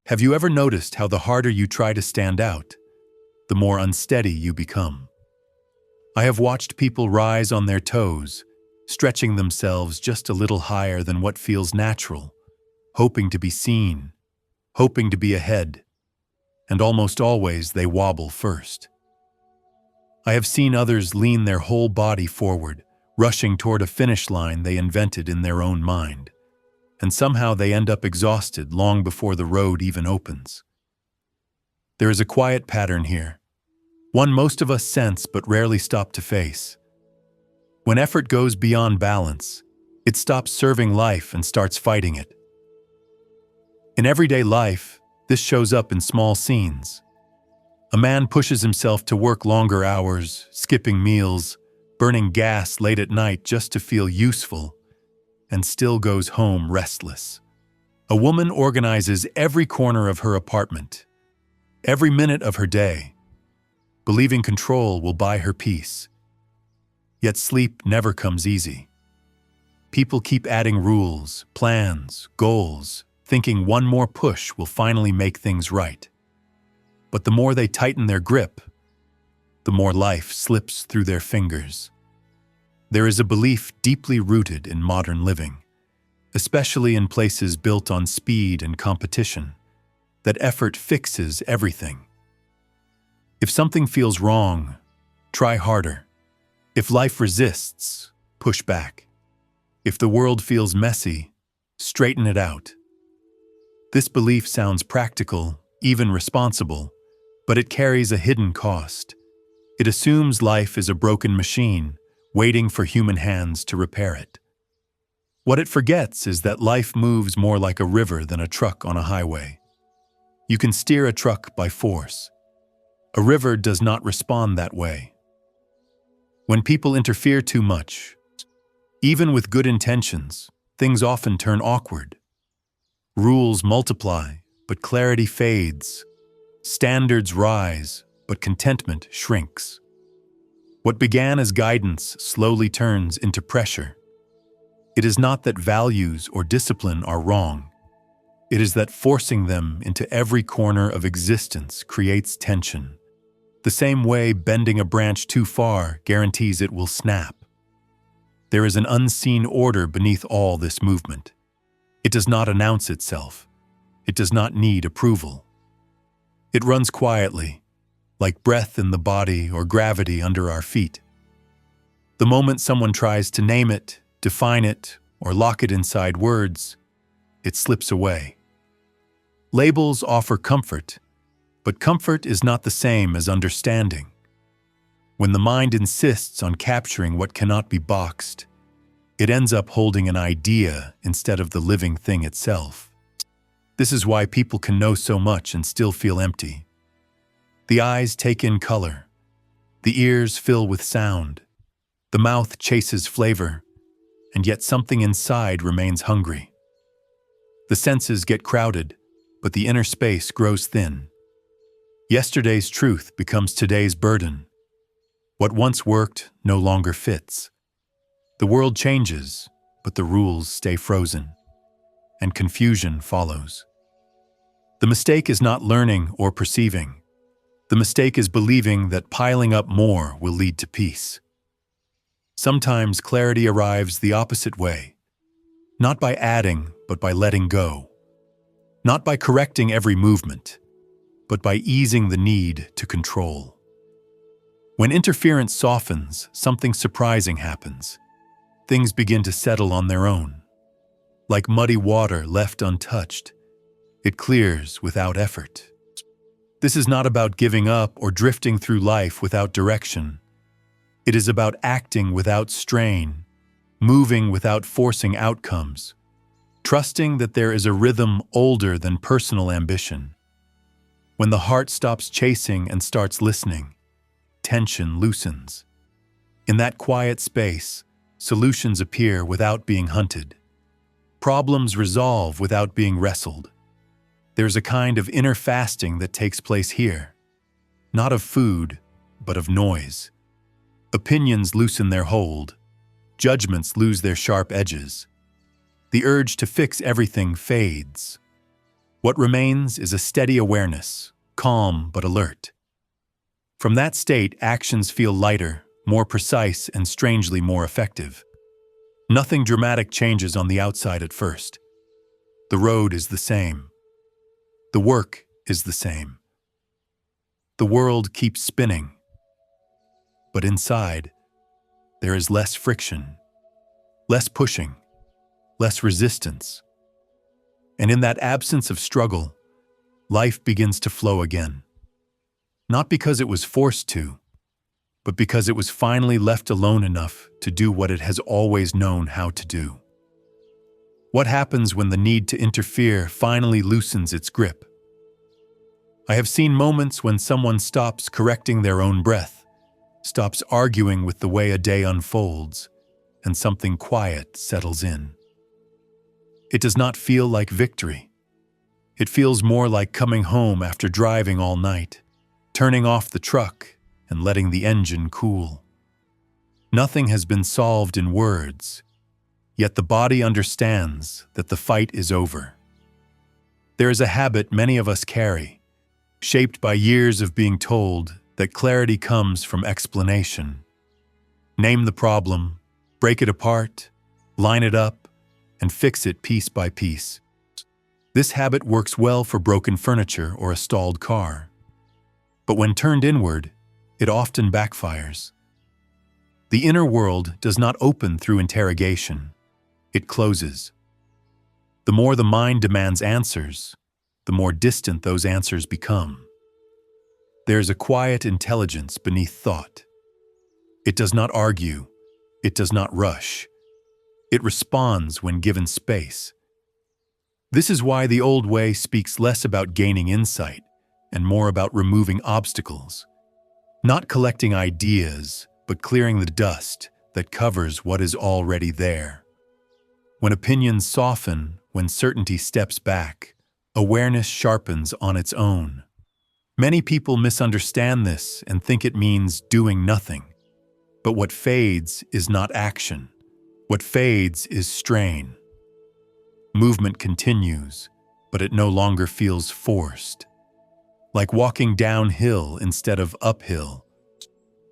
Have you ever noticed how the harder you try to stand out, the more unsteady you become? I have watched people rise on their toes, stretching themselves just a little higher than what feels natural, hoping to be seen, hoping to be ahead, and almost always they wobble first. I have seen others lean their whole body forward, rushing toward a finish line they invented in their own mind, and somehow they end up exhausted long before the road even opens. There is a quiet pattern here, one most of us sense but rarely stop to face. When effort goes beyond balance, it stops serving life and starts fighting it. In everyday life, this shows up in small scenes. A man pushes himself to work longer hours, skipping meals, burning gas late at night just to feel useful, and still goes home restless. A woman organizes every corner of her apartment, every minute of her day, believing control will buy her peace. Yet sleep never comes easy. People keep adding rules, plans, goals, thinking one more push will finally make things right. But the more they tighten their grip, the more life slips through their fingers. There is a belief deeply rooted in modern living, especially in places built on speed and competition, that effort fixes everything. If something feels wrong, try harder. If life resists, push back. If the world feels messy, straighten it out. This belief sounds practical, even responsible, but it carries a hidden cost. It assumes life is a broken machine, waiting for human hands to repair it. What it forgets is that life moves more like a river than a truck on a highway. You can steer a truck by force. A river does not respond that way. When people interfere too much, even with good intentions, things often turn awkward. Rules multiply, but clarity fades. Standards rise, but contentment shrinks. What began as guidance slowly turns into pressure. It is not that values or discipline are wrong. It is that forcing them into every corner of existence creates tension. The same way bending a branch too far guarantees it will snap. There is an unseen order beneath all this movement. It does not announce itself. It does not need approval. It runs quietly, like breath in the body or gravity under our feet. The moment someone tries to name it, define it, or lock it inside words, it slips away. Labels offer comfort, but comfort is not the same as understanding. When the mind insists on capturing what cannot be boxed, it ends up holding an idea instead of the living thing itself. This is why people can know so much and still feel empty. The eyes take in color. The ears fill with sound. The mouth chases flavor, and yet something inside remains hungry. The senses get crowded, but the inner space grows thin. Yesterday's truth becomes today's burden. What once worked no longer fits. The world changes, but the rules stay frozen, and confusion follows. The mistake is not learning or perceiving. The mistake is believing that piling up more will lead to peace. Sometimes clarity arrives the opposite way, not by adding, but by letting go. Not by correcting every movement, but by easing the need to control. When interference softens, something surprising happens. Things begin to settle on their own. Like muddy water left untouched, it clears without effort. This is not about giving up or drifting through life without direction. It is about acting without strain, moving without forcing outcomes, trusting that there is a rhythm older than personal ambition. When the heart stops chasing and starts listening, tension loosens. In that quiet space, solutions appear without being hunted. Problems resolve without being wrestled. There's a kind of inner fasting that takes place here, not of food, but of noise. Opinions loosen their hold. Judgments lose their sharp edges. The urge to fix everything fades. What remains is a steady awareness, calm but alert. From that state, actions feel lighter, more precise, and strangely more effective. Nothing dramatic changes on the outside at first. The road is the same. The work is the same. The world keeps spinning. But inside, there is less friction, less pushing, less resistance. And in that absence of struggle, life begins to flow again. Not because it was forced to, but because it was finally left alone enough to do what it has always known how to do. What happens when the need to interfere finally loosens its grip? I have seen moments when someone stops correcting their own breath, stops arguing with the way a day unfolds, and something quiet settles in. It does not feel like victory. It feels more like coming home after driving all night, turning off the truck and letting the engine cool. Nothing has been solved in words, yet the body understands that the fight is over. There is a habit many of us carry, shaped by years of being told that clarity comes from explanation. Name the problem, break it apart, line it up, and fix it piece by piece. This habit works well for broken furniture or a stalled car. But when turned inward, it often backfires. The inner world does not open through interrogation. It closes. The more the mind demands answers, the more distant those answers become. There is a quiet intelligence beneath thought. It does not argue. It does not rush. It responds when given space. This is why the old way speaks less about gaining insight and more about removing obstacles, not collecting ideas, but clearing the dust that covers what is already there. When opinions soften, when certainty steps back, awareness sharpens on its own. Many people misunderstand this and think it means doing nothing. But what fades is not action. What fades is strain. Movement continues, but it no longer feels forced. Like walking downhill instead of uphill.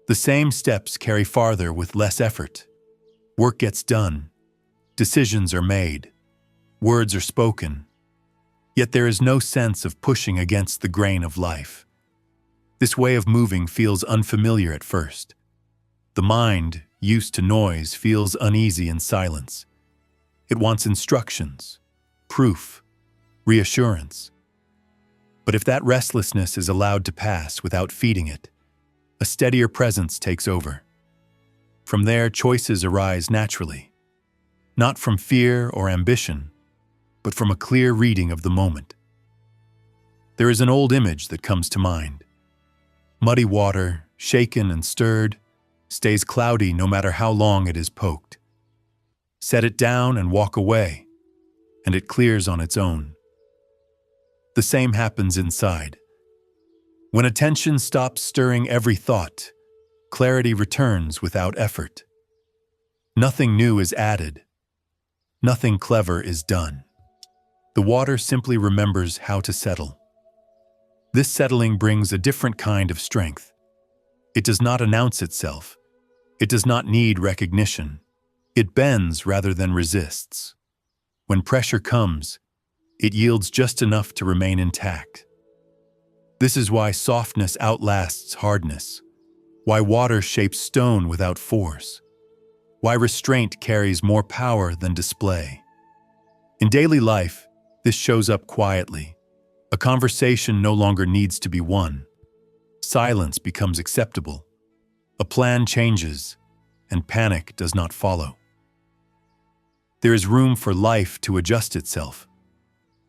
The same steps carry farther with less effort. Work gets done. Decisions are made. Words are spoken. Yet there is no sense of pushing against the grain of life. This way of moving feels unfamiliar at first. The mind, used to noise, feels uneasy in silence. It wants instructions, proof, reassurance. But if that restlessness is allowed to pass without feeding it, a steadier presence takes over. From there, choices arise naturally, not from fear or ambition, but from a clear reading of the moment. There is an old image that comes to mind. Muddy water, shaken and stirred, stays cloudy no matter how long it is poked. Set it down and walk away, and it clears on its own. The same happens inside. When attention stops stirring every thought, clarity returns without effort. Nothing new is added. Nothing clever is done. The water simply remembers how to settle. This settling brings a different kind of strength. It does not announce itself. It does not need recognition. It bends rather than resists. When pressure comes, it yields just enough to remain intact. This is why softness outlasts hardness, why water shapes stone without force, why restraint carries more power than display. In daily life, this shows up quietly. A conversation no longer needs to be won. Silence becomes acceptable. A plan changes, and panic does not follow. There is room for life to adjust itself.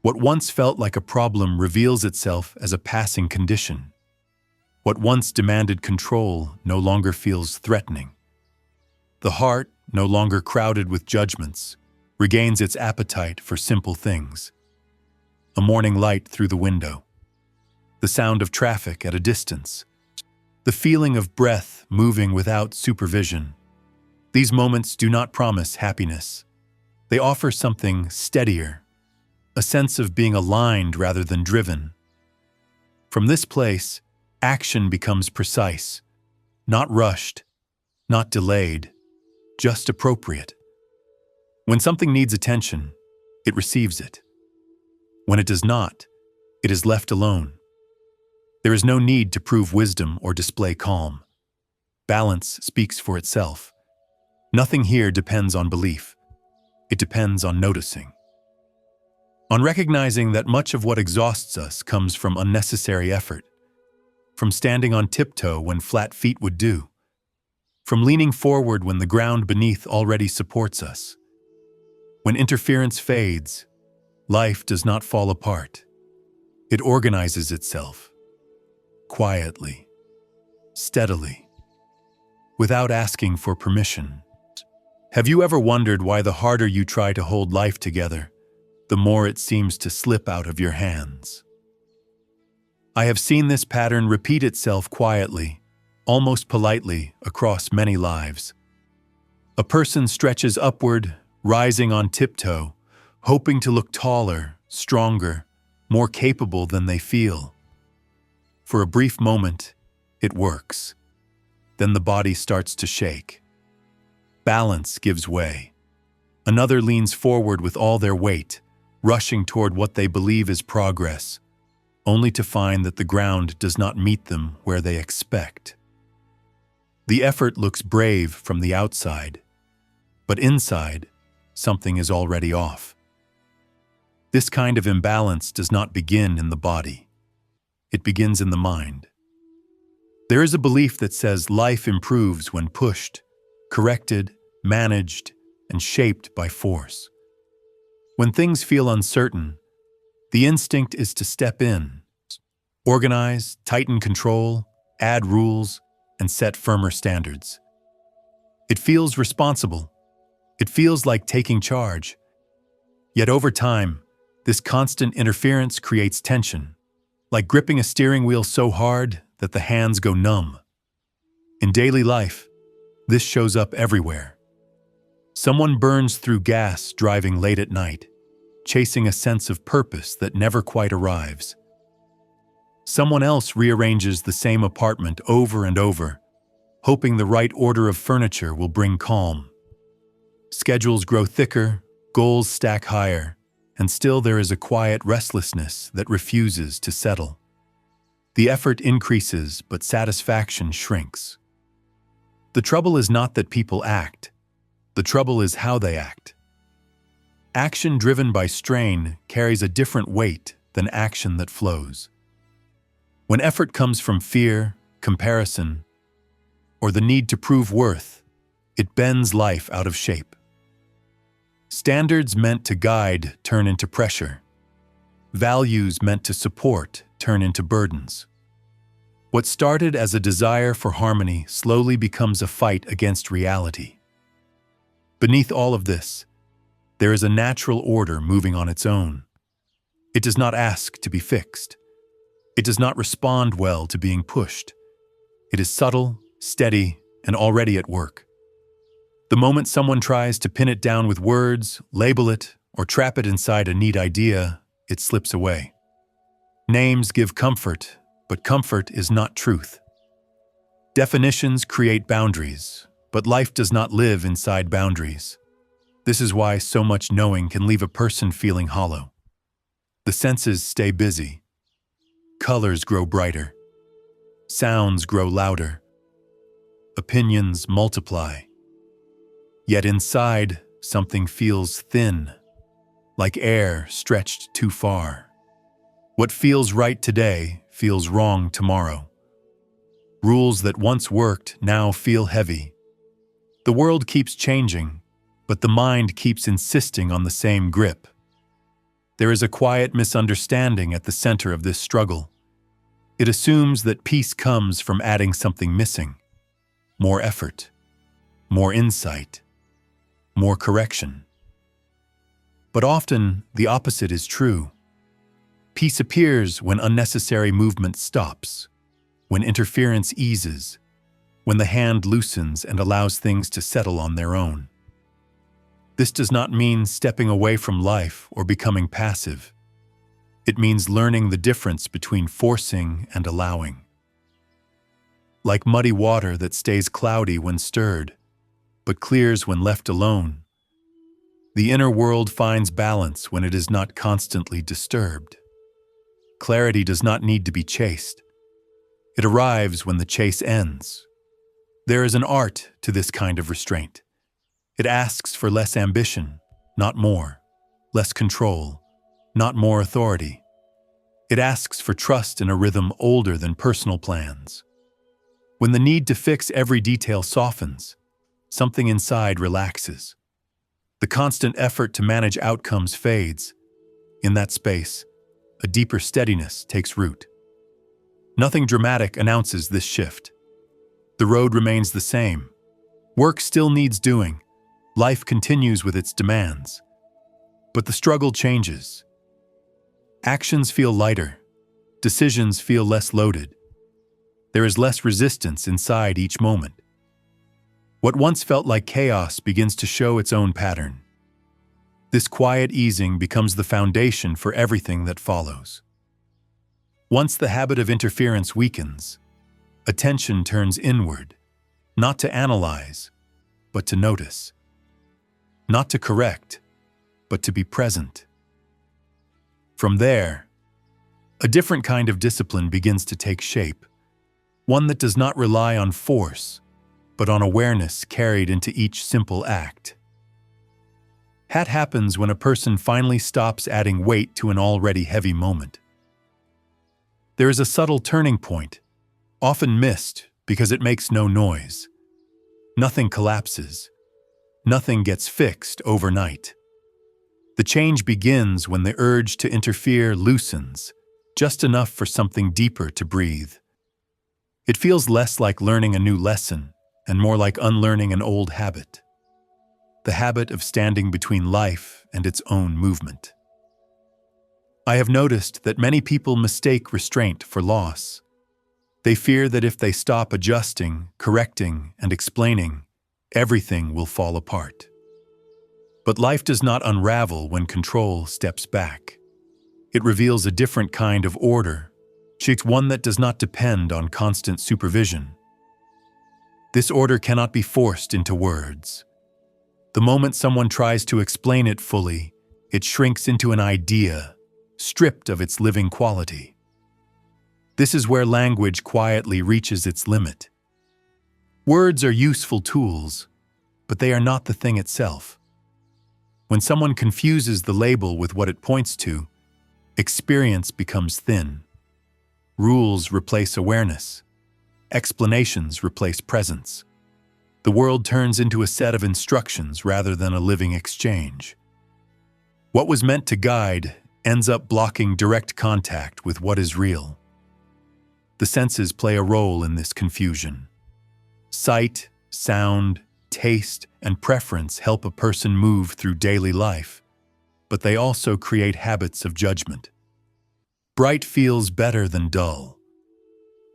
What once felt like a problem reveals itself as a passing condition. What once demanded control no longer feels threatening. The heart, no longer crowded with judgments, regains its appetite for simple things. A morning light through the window. The sound of traffic at a distance. The feeling of breath moving without supervision. These moments do not promise happiness. They offer something steadier, a sense of being aligned rather than driven. From this place, action becomes precise, not rushed, not delayed, just appropriate. When something needs attention, it receives it. When it does not, it is left alone. There is no need to prove wisdom or display calm. Balance speaks for itself. Nothing here depends on belief. It depends on noticing. On recognizing that much of what exhausts us comes from unnecessary effort, from standing on tiptoe when flat feet would do, from leaning forward when the ground beneath already supports us. When interference fades, life does not fall apart. It organizes itself, quietly, steadily, without asking for permission. Have you ever wondered why the harder you try to hold life together, the more it seems to slip out of your hands? I have seen this pattern repeat itself quietly, almost politely, across many lives. A person stretches upward, rising on tiptoe, hoping to look taller, stronger, more capable than they feel. For a brief moment, it works. Then the body starts to shake. Balance gives way. Another leans forward with all their weight, rushing toward what they believe is progress, only to find that the ground does not meet them where they expect. The effort looks brave from the outside, but inside, something is already off. This kind of imbalance does not begin in the body. It begins in the mind. There is a belief that says life improves when pushed, corrected, managed, and shaped by force. When things feel uncertain, the instinct is to step in, organize, tighten control, add rules, and set firmer standards. It feels responsible. It feels like taking charge. Yet over time, this constant interference creates tension, like gripping a steering wheel so hard that the hands go numb. In daily life, this shows up everywhere. Someone burns through gas driving late at night, chasing a sense of purpose that never quite arrives. Someone else rearranges the same apartment over and over, hoping the right order of furniture will bring calm. Schedules grow thicker, goals stack higher, and still there is a quiet restlessness that refuses to settle. The effort increases, but satisfaction shrinks. The trouble is not that people act. The trouble is how they act. Action driven by strain carries a different weight than action that flows. When effort comes from fear, comparison, or the need to prove worth, it bends life out of shape. Standards meant to guide turn into pressure. Values meant to support turn into burdens. What started as a desire for harmony slowly becomes a fight against reality. Beneath all of this, there is a natural order moving on its own. It does not ask to be fixed. It does not respond well to being pushed. It is subtle, steady, and already at work. The moment someone tries to pin it down with words, label it, or trap it inside a neat idea, it slips away. Names give comfort, but comfort is not truth. Definitions create boundaries, but life does not live inside boundaries. This is why so much knowing can leave a person feeling hollow. The senses stay busy. Colors grow brighter. Sounds grow louder. Opinions multiply. Yet inside, something feels thin, like air stretched too far. What feels right today feels wrong tomorrow. Rules that once worked now feel heavy. The world keeps changing, but the mind keeps insisting on the same grip. There is a quiet misunderstanding at the center of this struggle. It assumes that peace comes from adding something missing. More effort, more insight, more correction. But often, the opposite is true. Peace appears when unnecessary movement stops, when interference eases, when the hand loosens and allows things to settle on their own. This does not mean stepping away from life or becoming passive. It means learning the difference between forcing and allowing. Like muddy water that stays cloudy when stirred, but clears when left alone, the inner world finds balance when it is not constantly disturbed. Clarity does not need to be chased. It arrives when the chase ends. There is an art to this kind of restraint. It asks for less ambition, not more, less control, not more authority. It asks for trust in a rhythm older than personal plans. When the need to fix every detail softens, something inside relaxes. The constant effort to manage outcomes fades. In that space, a deeper steadiness takes root. Nothing dramatic announces this shift. The road remains the same. Work still needs doing. Life continues with its demands. But the struggle changes. Actions feel lighter. Decisions feel less loaded. There is less resistance inside each moment. What once felt like chaos begins to show its own pattern. This quiet easing becomes the foundation for everything that follows. Once the habit of interference weakens, attention turns inward, not to analyze, but to notice. Not to correct, but to be present. From there, a different kind of discipline begins to take shape, one that does not rely on force, but on awareness carried into each simple act. That happens when a person finally stops adding weight to an already heavy moment. There is a subtle turning point, often missed because it makes no noise. Nothing collapses. Nothing gets fixed overnight. The change begins when the urge to interfere loosens, just enough for something deeper to breathe. It feels less like learning a new lesson and more like unlearning an old habit. The habit of standing between life and its own movement. I have noticed that many people mistake restraint for loss. They fear that if they stop adjusting, correcting, and explaining, everything will fall apart. But life does not unravel when control steps back. It reveals a different kind of order, one that does not depend on constant supervision. This order cannot be forced into words. The moment someone tries to explain it fully, it shrinks into an idea, stripped of its living quality. This is where language quietly reaches its limit. Words are useful tools, but they are not the thing itself. When someone confuses the label with what it points to, experience becomes thin. Rules replace awareness. Explanations replace presence. The world turns into a set of instructions rather than a living exchange. What was meant to guide ends up blocking direct contact with what is real. The senses play a role in this confusion. Sight, sound, taste, and preference help a person move through daily life, but they also create habits of judgment. Bright feels better than dull.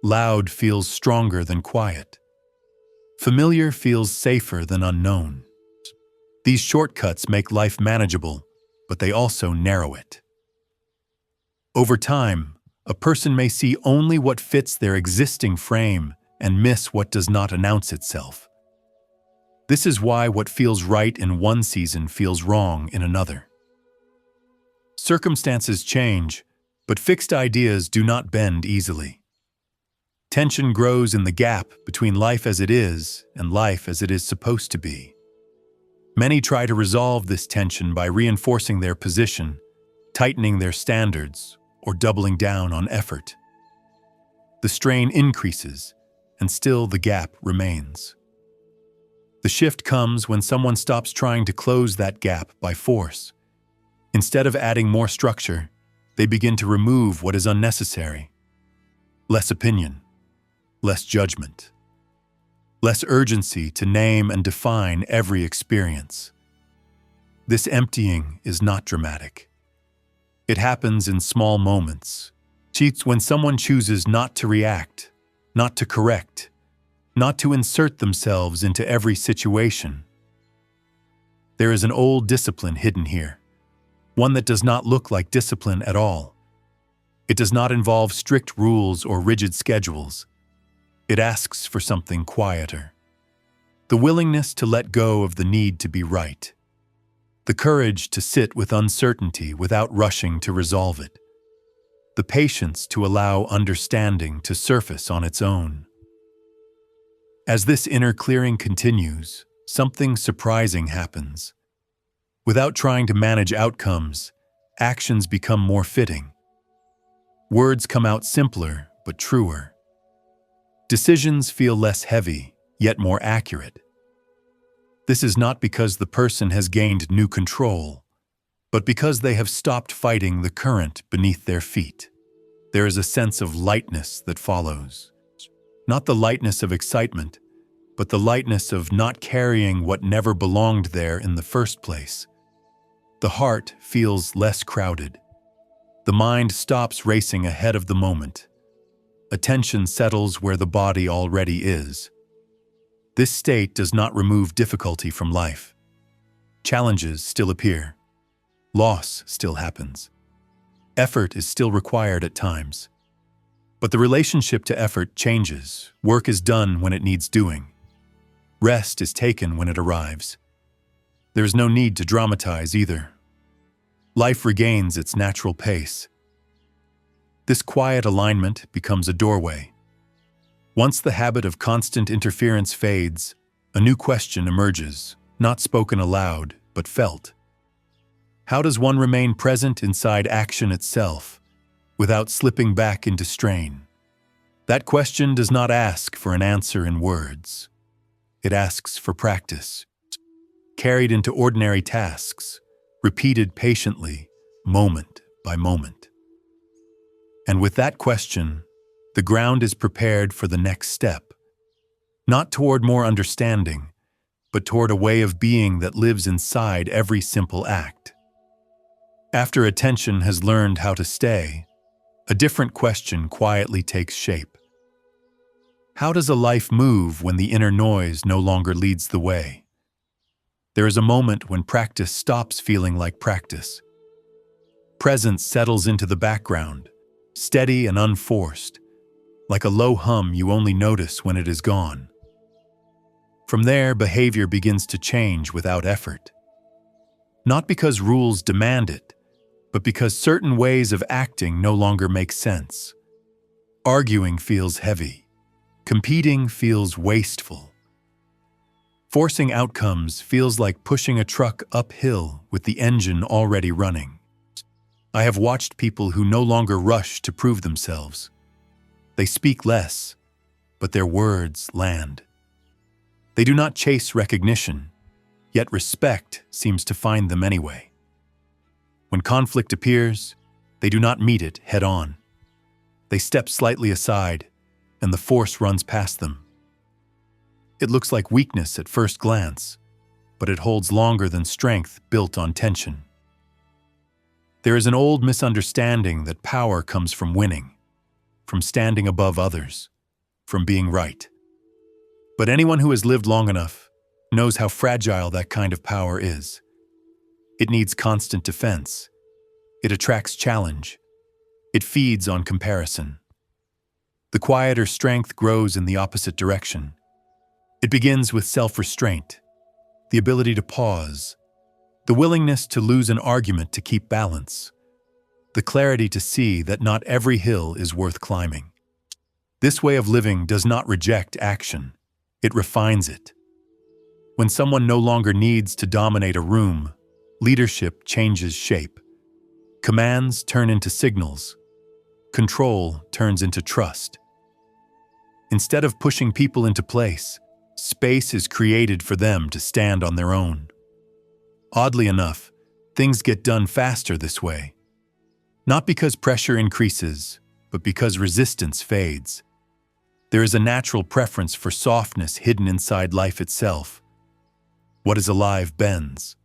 Loud feels stronger than quiet. Familiar feels safer than unknown. These shortcuts make life manageable, but they also narrow it. Over time, a person may see only what fits their existing frame and miss what does not announce itself. This is why what feels right in one season feels wrong in another. Circumstances change, but fixed ideas do not bend easily. Tension grows in the gap between life as it is and life as it is supposed to be. Many try to resolve this tension by reinforcing their position, tightening their standards, or doubling down on effort. The strain increases, and still the gap remains. The shift comes when someone stops trying to close that gap by force. Instead of adding more structure, they begin to remove what is unnecessary. Less opinion, less judgment, less urgency to name and define every experience. This emptying is not dramatic. It happens in small moments. It's when someone chooses not to react, not to correct, not to insert themselves into every situation. There is an old discipline hidden here, one that does not look like discipline at all. It does not involve strict rules or rigid schedules. It asks for something quieter. The willingness to let go of the need to be right. The courage to sit with uncertainty without rushing to resolve it. The patience to allow understanding to surface on its own. As this inner clearing continues, something surprising happens. Without trying to manage outcomes, actions become more fitting. Words come out simpler but truer. Decisions feel less heavy, yet more accurate. This is not because the person has gained new control, but because they have stopped fighting the current beneath their feet. There is a sense of lightness that follows. Not the lightness of excitement, but the lightness of not carrying what never belonged there in the first place. The heart feels less crowded. The mind stops racing ahead of the moment. Attention settles where the body already is. This state does not remove difficulty from life. Challenges still appear. Loss still happens. Effort is still required at times. But the relationship to effort changes. Work is done when it needs doing. Rest is taken when it arrives. There is no need to dramatize either. Life regains its natural pace. This quiet alignment becomes a doorway. Once the habit of constant interference fades, a new question emerges, not spoken aloud, but felt. How does one remain present inside action itself, without slipping back into strain? That question does not ask for an answer in words. It asks for practice, carried into ordinary tasks, repeated patiently, moment by moment. And with that question, the ground is prepared for the next step, not toward more understanding, but toward a way of being that lives inside every simple act. After attention has learned how to stay, a different question quietly takes shape. How does a life move when the inner noise no longer leads the way? There is a moment when practice stops feeling like practice. Presence settles into the background, steady and unforced, like a low hum you only notice when it is gone. From there, behavior begins to change without effort. Not because rules demand it, but because certain ways of acting no longer make sense. Arguing feels heavy. Competing feels wasteful. Forcing outcomes feels like pushing a truck uphill with the engine already running. I have watched people who no longer rush to prove themselves. They speak less, but their words land. They do not chase recognition, yet respect seems to find them anyway. When conflict appears, they do not meet it head-on. They step slightly aside, and the force runs past them. It looks like weakness at first glance, but it holds longer than strength built on tension. There is an old misunderstanding that power comes from winning, from standing above others, from being right. But anyone who has lived long enough knows how fragile that kind of power is. It needs constant defense. It attracts challenge. It feeds on comparison. The quieter strength grows in the opposite direction. It begins with self-restraint, the ability to pause, the willingness to lose an argument to keep balance, the clarity to see that not every hill is worth climbing. This way of living does not reject action. It refines it. When someone no longer needs to dominate a room, leadership changes shape. Commands turn into signals. Control turns into trust. Instead of pushing people into place, space is created for them to stand on their own. Oddly enough, things get done faster this way. Not because pressure increases, but because resistance fades. There is a natural preference for softness hidden inside life itself. What is alive bends.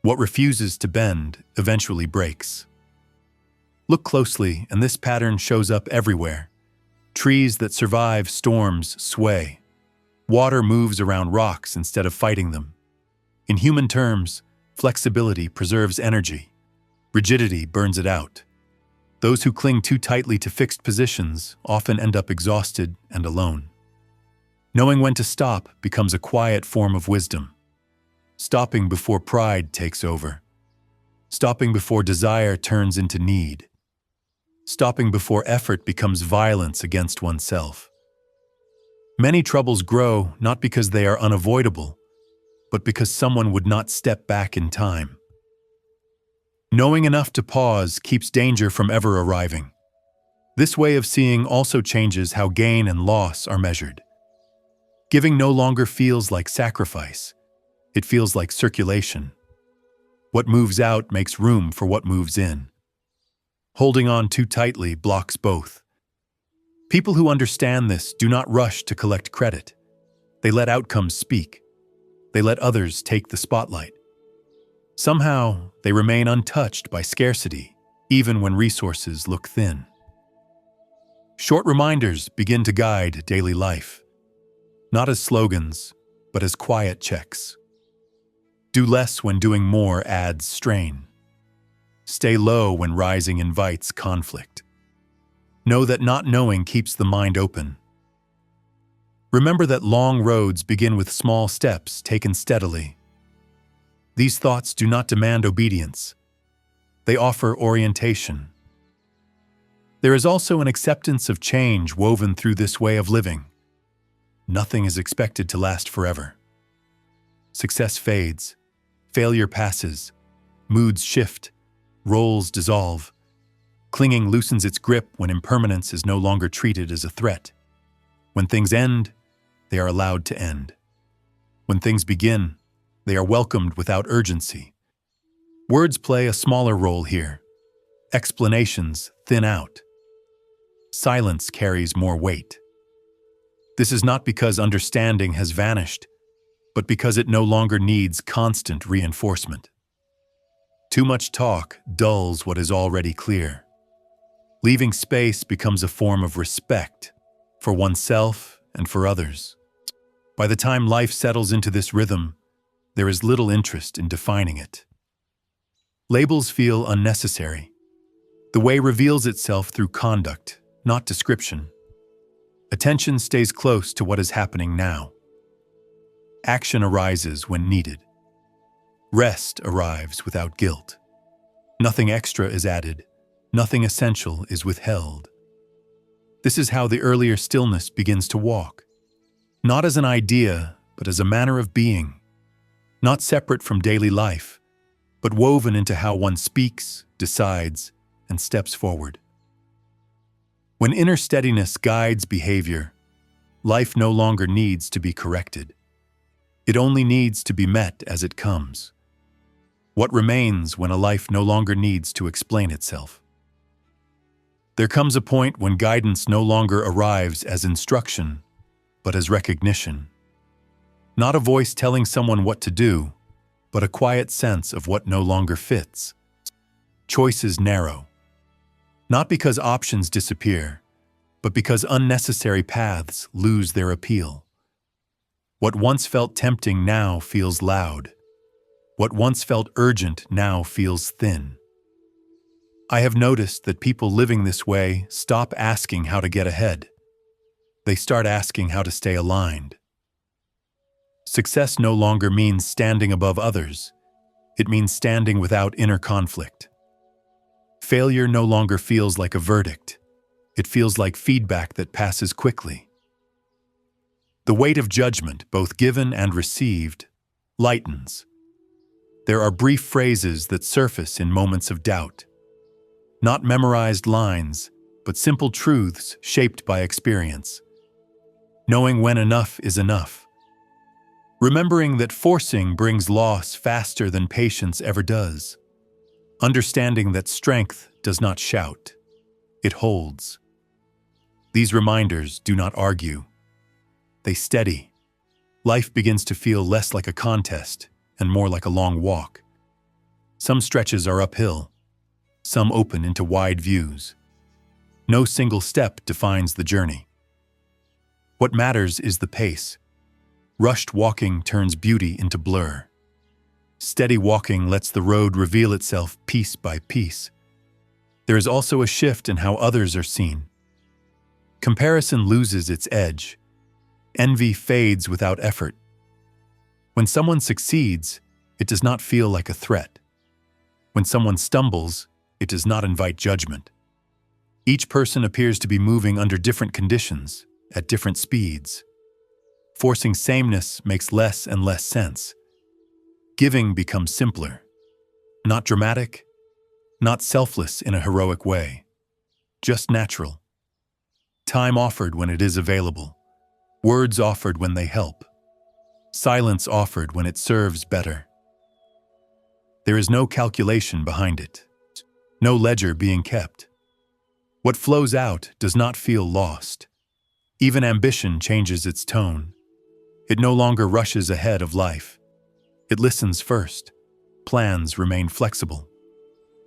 What refuses to bend eventually breaks. Look closely, and this pattern shows up everywhere. Trees that survive storms sway. Water moves around rocks instead of fighting them. In human terms, flexibility preserves energy. Rigidity burns it out. Those who cling too tightly to fixed positions often end up exhausted and alone. Knowing when to stop becomes a quiet form of wisdom. Stopping before pride takes over. Stopping before desire turns into need. Stopping before effort becomes violence against oneself. Many troubles grow not because they are unavoidable, but because someone would not step back in time. Knowing enough to pause keeps danger from ever arriving. This way of seeing also changes how gain and loss are measured. Giving no longer feels like sacrifice. It feels like circulation. What moves out makes room for what moves in. Holding on too tightly blocks both. People who understand this do not rush to collect credit. They let outcomes speak. They let others take the spotlight. Somehow, they remain untouched by scarcity, even when resources look thin. Short reminders begin to guide daily life, not as slogans, but as quiet checks. Do less when doing more adds strain. Stay low when rising invites conflict. Know that not knowing keeps the mind open. Remember that long roads begin with small steps taken steadily. These thoughts do not demand obedience. They offer orientation. There is also an acceptance of change woven through this way of living. Nothing is expected to last forever. Success fades. Failure passes. Moods shift. Roles dissolve. Clinging loosens its grip when impermanence is no longer treated as a threat. When things end, they are allowed to end. When things begin, they are welcomed without urgency. Words play a smaller role here. Explanations thin out. Silence carries more weight. This is not because understanding has vanished, but because it no longer needs constant reinforcement. Too much talk dulls what is already clear. Leaving space becomes a form of respect for oneself and for others. By the time life settles into this rhythm, there is little interest in defining it. Labels feel unnecessary. The way reveals itself through conduct, not description. Attention stays close to what is happening now. Action arises when needed. Rest arrives without guilt. Nothing extra is added. Nothing essential is withheld. This is how the earlier stillness begins to walk. Not as an idea, but as a manner of being. Not separate from daily life, but woven into how one speaks, decides, and steps forward. When inner steadiness guides behavior, life no longer needs to be corrected. It only needs to be met as it comes. What remains when a life no longer needs to explain itself? There comes a point when guidance no longer arrives as instruction, but as recognition. Not a voice telling someone what to do, but a quiet sense of what no longer fits. Choices narrow. Not because options disappear, but because unnecessary paths lose their appeal. What once felt tempting now feels loud. What once felt urgent now feels thin. I have noticed that people living this way stop asking how to get ahead. They start asking how to stay aligned. Success no longer means standing above others. It means standing without inner conflict. Failure no longer feels like a verdict. It feels like feedback that passes quickly. The weight of judgment, both given and received, lightens. There are brief phrases that surface in moments of doubt. Not memorized lines, but simple truths shaped by experience. Knowing when enough is enough. Remembering that forcing brings loss faster than patience ever does. Understanding that strength does not shout. It holds. These reminders do not argue. They steady. Life begins to feel less like a contest and more like a long walk. Some stretches are uphill. Some open into wide views. No single step defines the journey. What matters is the pace. Rushed walking turns beauty into blur. Steady walking lets the road reveal itself piece by piece. There is also a shift in how others are seen. Comparison loses its edge. Envy fades without effort. When someone succeeds, it does not feel like a threat. When someone stumbles, it does not invite judgment. Each person appears to be moving under different conditions, at different speeds. Forcing sameness makes less and less sense. Giving becomes simpler. Not dramatic, not selfless in a heroic way. Just natural. Time offered when it is available. Words offered when they help. Silence offered when it serves better. There is no calculation behind it. No ledger being kept. What flows out does not feel lost. Even ambition changes its tone. It no longer rushes ahead of life. It listens first. Plans remain flexible.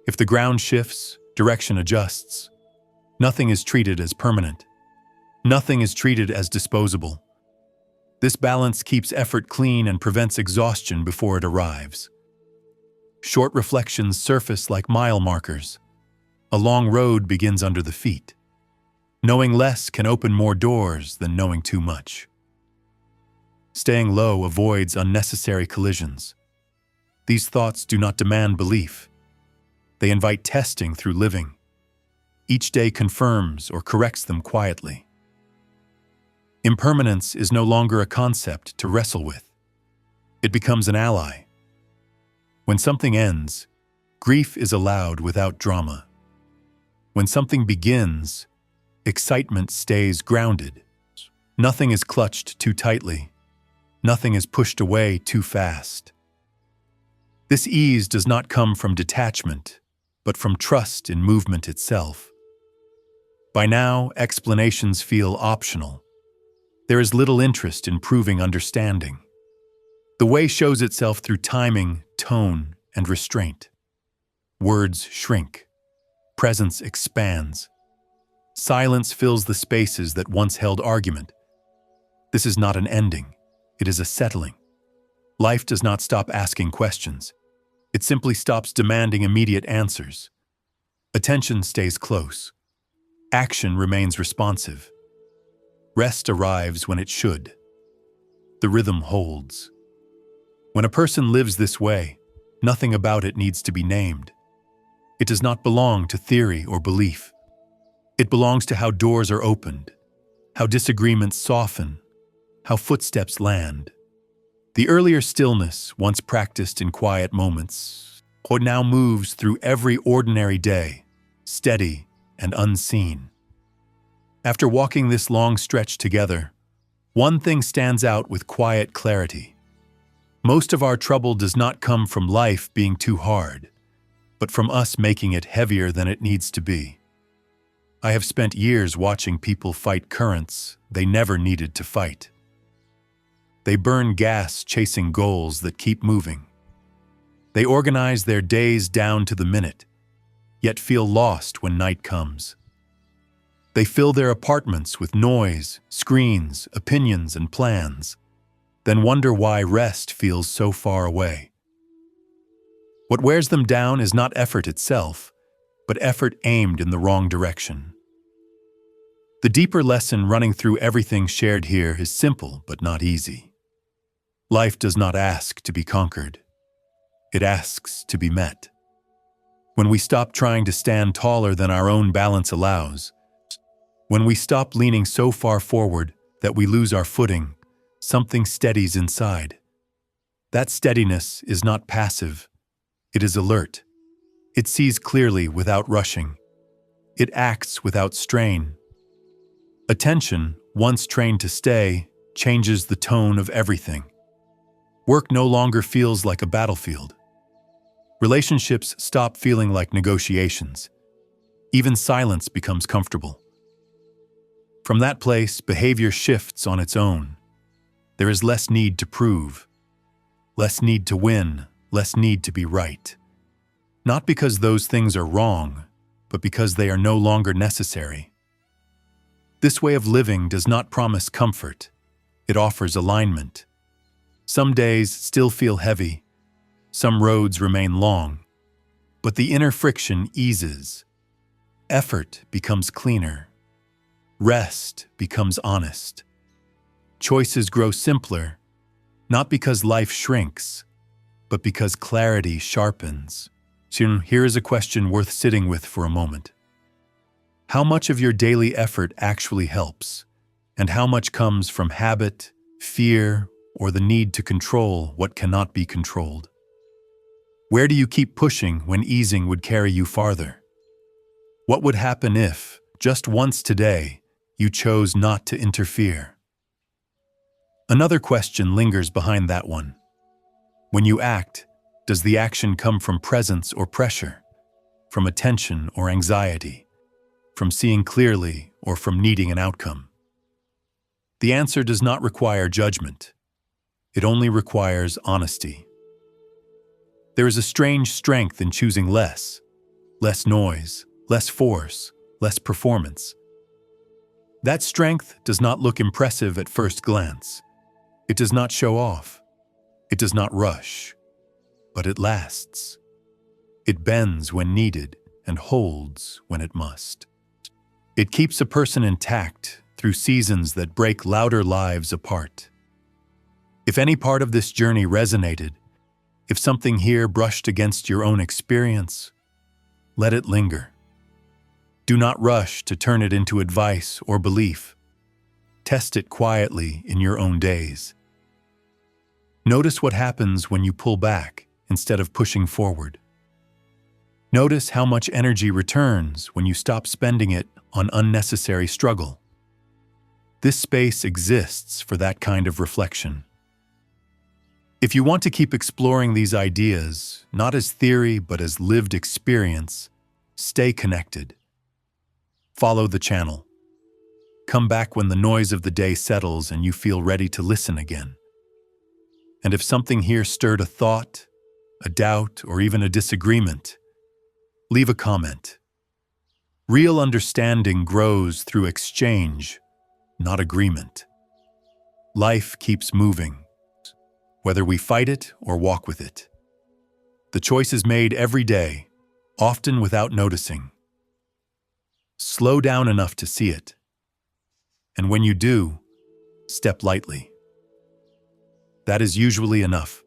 If the ground shifts, direction adjusts. Nothing is treated as permanent. Nothing is treated as disposable. This balance keeps effort clean and prevents exhaustion before it arrives. Short reflections surface like mile markers. A long road begins under the feet. Knowing less can open more doors than knowing too much. Staying low avoids unnecessary collisions. These thoughts do not demand belief. They invite testing through living. Each day confirms or corrects them quietly. Impermanence is no longer a concept to wrestle with. It becomes an ally. When something ends, grief is allowed without drama. When something begins, excitement stays grounded. Nothing is clutched too tightly. Nothing is pushed away too fast. This ease does not come from detachment, but from trust in movement itself. By now, explanations feel optional. There is little interest in proving understanding. The way shows itself through timing, tone, and restraint. Words shrink. Presence expands. Silence fills the spaces that once held argument. This is not an ending. It is a settling. Life does not stop asking questions. It simply stops demanding immediate answers. Attention stays close. Action remains responsive. Rest arrives when it should. The rhythm holds. When a person lives this way, nothing about it needs to be named. It does not belong to theory or belief. It belongs to how doors are opened, how disagreements soften, how footsteps land. The earlier stillness, once practiced in quiet moments, now moves through every ordinary day, steady and unseen. After walking this long stretch together, one thing stands out with quiet clarity. Most of our trouble does not come from life being too hard, but from us making it heavier than it needs to be. I have spent years watching people fight currents they never needed to fight. They burn gas chasing goals that keep moving. They organize their days down to the minute, yet feel lost when night comes. They fill their apartments with noise, screens, opinions, and plans, then wonder why rest feels so far away. What wears them down is not effort itself, but effort aimed in the wrong direction. The deeper lesson running through everything shared here is simple but not easy. Life does not ask to be conquered. It asks to be met. When we stop trying to stand taller than our own balance allows, when we stop leaning so far forward that we lose our footing, something steadies inside. That steadiness is not passive. It is alert. It sees clearly without rushing. It acts without strain. Attention, once trained to stay, changes the tone of everything. Work no longer feels like a battlefield. Relationships stop feeling like negotiations. Even silence becomes comfortable. From that place, behavior shifts on its own. There is less need to prove, less need to win, less need to be right. Not because those things are wrong, but because they are no longer necessary. This way of living does not promise comfort. It offers alignment. Some days still feel heavy, Some roads remain long, but the inner friction eases. Effort becomes cleaner. Rest becomes honest. Choices grow simpler, not because life shrinks, but because clarity sharpens. So here is a question worth sitting with for a moment. How much of your daily effort actually helps? And how much comes from habit, fear, or the need to control what cannot be controlled? Where do you keep pushing when easing would carry you farther? What would happen if, just once today, you chose not to interfere? Another question lingers behind that one. When you act, does the action come from presence or pressure? From attention or anxiety? From seeing clearly or from needing an outcome? The answer does not require judgment. It only requires honesty. There is a strange strength in choosing less noise, less force, less performance. That strength does not look impressive at first glance. It does not show off. It does not rush. But it lasts. It bends when needed and holds when it must. It keeps a person intact through seasons that break louder lives apart. If any part of this journey resonated, if something here brushed against your own experience, let it linger. Do not rush to turn it into advice or belief. Test it quietly in your own days. Notice what happens when you pull back instead of pushing forward. Notice how much energy returns when you stop spending it on unnecessary struggle. This space exists for that kind of reflection. If you want to keep exploring these ideas, not as theory but as lived experience, stay connected. Follow the channel. Come back when the noise of the day settles and you feel ready to listen again. And if something here stirred a thought, a doubt, or even a disagreement, leave a comment. Real understanding grows through exchange, not agreement. Life keeps moving, whether we fight it or walk with it. The choice is made every day, often without noticing. Slow down enough to see it. And when you do, step lightly. That is usually enough.